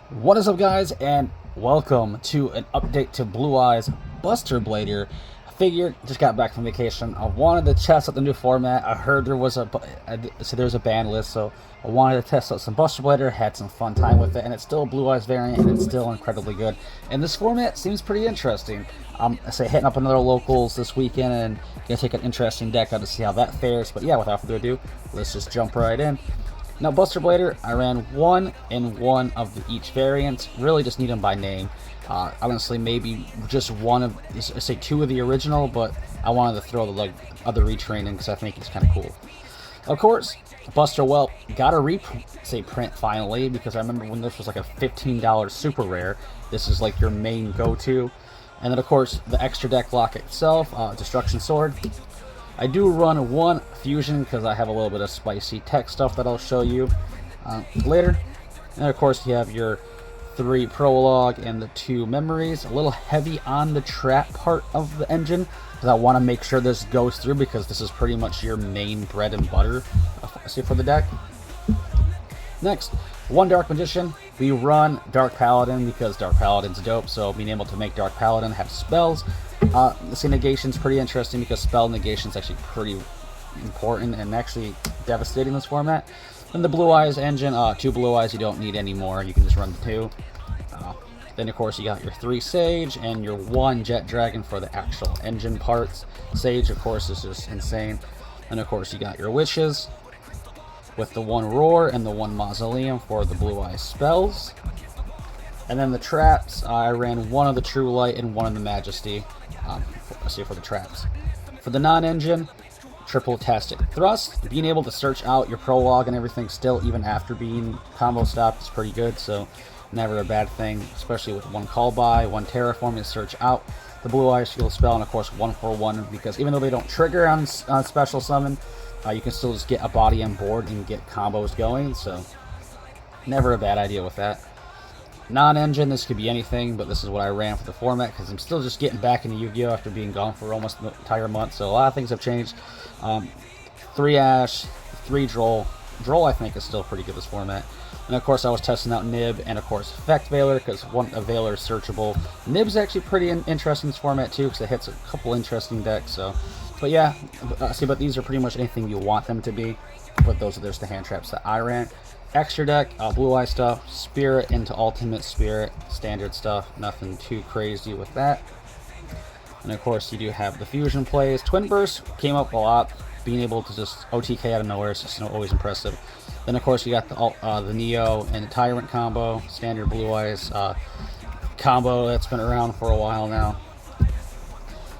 What is up, guys, and welcome to an update to Blue Eyes Buster Blader. I figured, just got back from vacation, I wanted to test out the new format. I heard there was there's a ban list, so I wanted to test out some Buster Blader, had some fun time with it, and it's still a Blue Eyes variant, and it's still incredibly good. And this format seems pretty interesting. I say hitting up another locals this weekend and gonna take an interesting deck out to see how that fares. But yeah, without further ado, let's just jump right in. Now, Buster Blader, I ran one in one of each variant. Really just need them by name. Honestly, maybe just one of, say, two of the original, but I wanted to throw the other retrain in because I think it's kind of cool. Of course, Buster Whelp got a print finally, because I remember when this was like a $15 super rare. This is like your main go-to. And then, of course, the extra deck lock itself, Destruction Sword. I do run one fusion because I have a little bit of spicy tech stuff that I'll show you later. And of course, you have your 3 prologue and the 2 memories. A little heavy on the trap part of the engine because I want to make sure this goes through, because this is pretty much your main bread and butter for the deck. Next, one Dark Magician. We run Dark Paladin because Dark Paladin's dope, so being able to make Dark Paladin have spells. The negation's pretty interesting because spell negation's actually pretty important and actually devastating in this format. Then the Blue Eyes engine, 2 Blue Eyes, you don't need anymore, you can just run the 2. Then of course you got your 3 Sage and your 1 Jet Dragon for the actual engine parts. Sage, of course, is just insane. And of course you got your Witches with the 1 Roar and the 1 Mausoleum for the Blue Eyes spells. And then the traps, I ran 1 of the True Light and 1 of the Majesty for the traps. For the non-engine, Triple Tastic Thrust. Being able to search out your prologue and everything still, even after being combo stopped, is pretty good, so never a bad thing, especially with 1 Call By, 1 Terraform to search out the Blue Eyes Shield spell, and of course 1 for 1, because even though they don't trigger on special summon, you can still just get a body on board and get combos going, so never a bad idea with that. Non-engine, this could be anything, but this is what I ran for the format because I'm still just getting back into Yu-Gi-Oh! After being gone for almost an entire month, so a lot of things have changed. 3 Ash, 3 Droll. Droll, I think, is still pretty good this format. And of course, I was testing out Nib and of course Effect Veiler, because a Veiler is searchable. Nib's actually pretty interesting in this format too, because it hits a couple interesting decks. So, but yeah, but these are pretty much anything you want them to be. But those are just the hand traps that I ran. Extra deck, Blue Eye stuff, Spirit into Ultimate Spirit, standard stuff, nothing too crazy with that. And of course, you do have the fusion plays. Twin Burst came up a lot, being able to just OTK out of nowhere is just always impressive. Then of course you got the Neo and the Tyrant combo, standard Blue Eyes combo that's been around for a while now.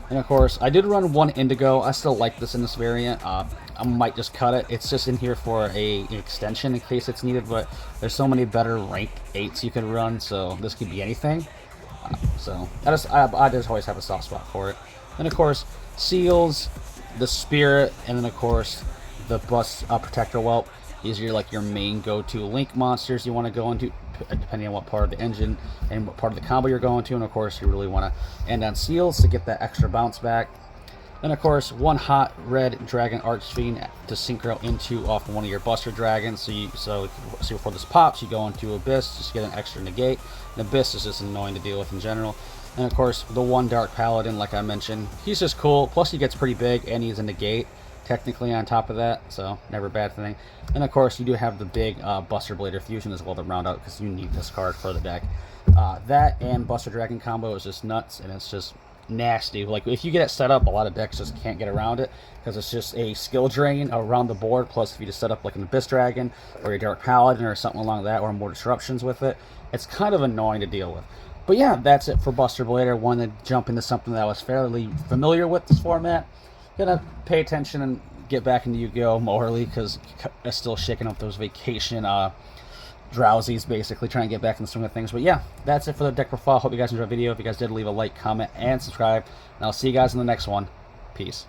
And of course, I did run 1 Indigo. I still like this in this variant. I might just cut it. It's just in here for an extension in case it's needed, but there's so many better rank 8s you can run, so this could be anything. So I just always have a soft spot for it. And of course, Seals, the Spirit, and then of course the Protector Whelp. These are like your main go-to link monsters you want to go into, depending on what part of the engine and what part of the combo you're going to. And of course, you really want to end on Seals to get that extra bounce back. And of course, 1 hot red Dragon Archfiend to synchro into off one of your Buster Dragons. So before this pops, you go into Abyss, just get an extra negate. And Abyss is just annoying to deal with in general. And of course, the 1 Dark Paladin, like I mentioned, he's just cool. Plus, he gets pretty big, and he's a negate technically on top of that, so never a bad thing. And of course, you do have the big Buster Blader fusion as well to round out, because you need this card for the deck. That and Buster Dragon combo is just nuts, and it's just nasty. Like, if you get it set up, a lot of decks just can't get around it because it's just a skill drain around the board. Plus, if you just set up like an Abyss Dragon or your Dark Paladin or something along that, or more disruptions with it, it's kind of annoying to deal with. But yeah, that's it for Buster Blader. Wanted to jump into something that I was fairly familiar with this format. Gonna pay attention and get back into Yu-Gi-Oh! Morally, because I'm still shaking up those vacation drowsies, basically trying to get back in the swing of things. But yeah, that's it for the deck profile. Hope you guys enjoyed the video. If you guys did, leave a like, comment, and subscribe. And I'll see you guys in the next one. Peace.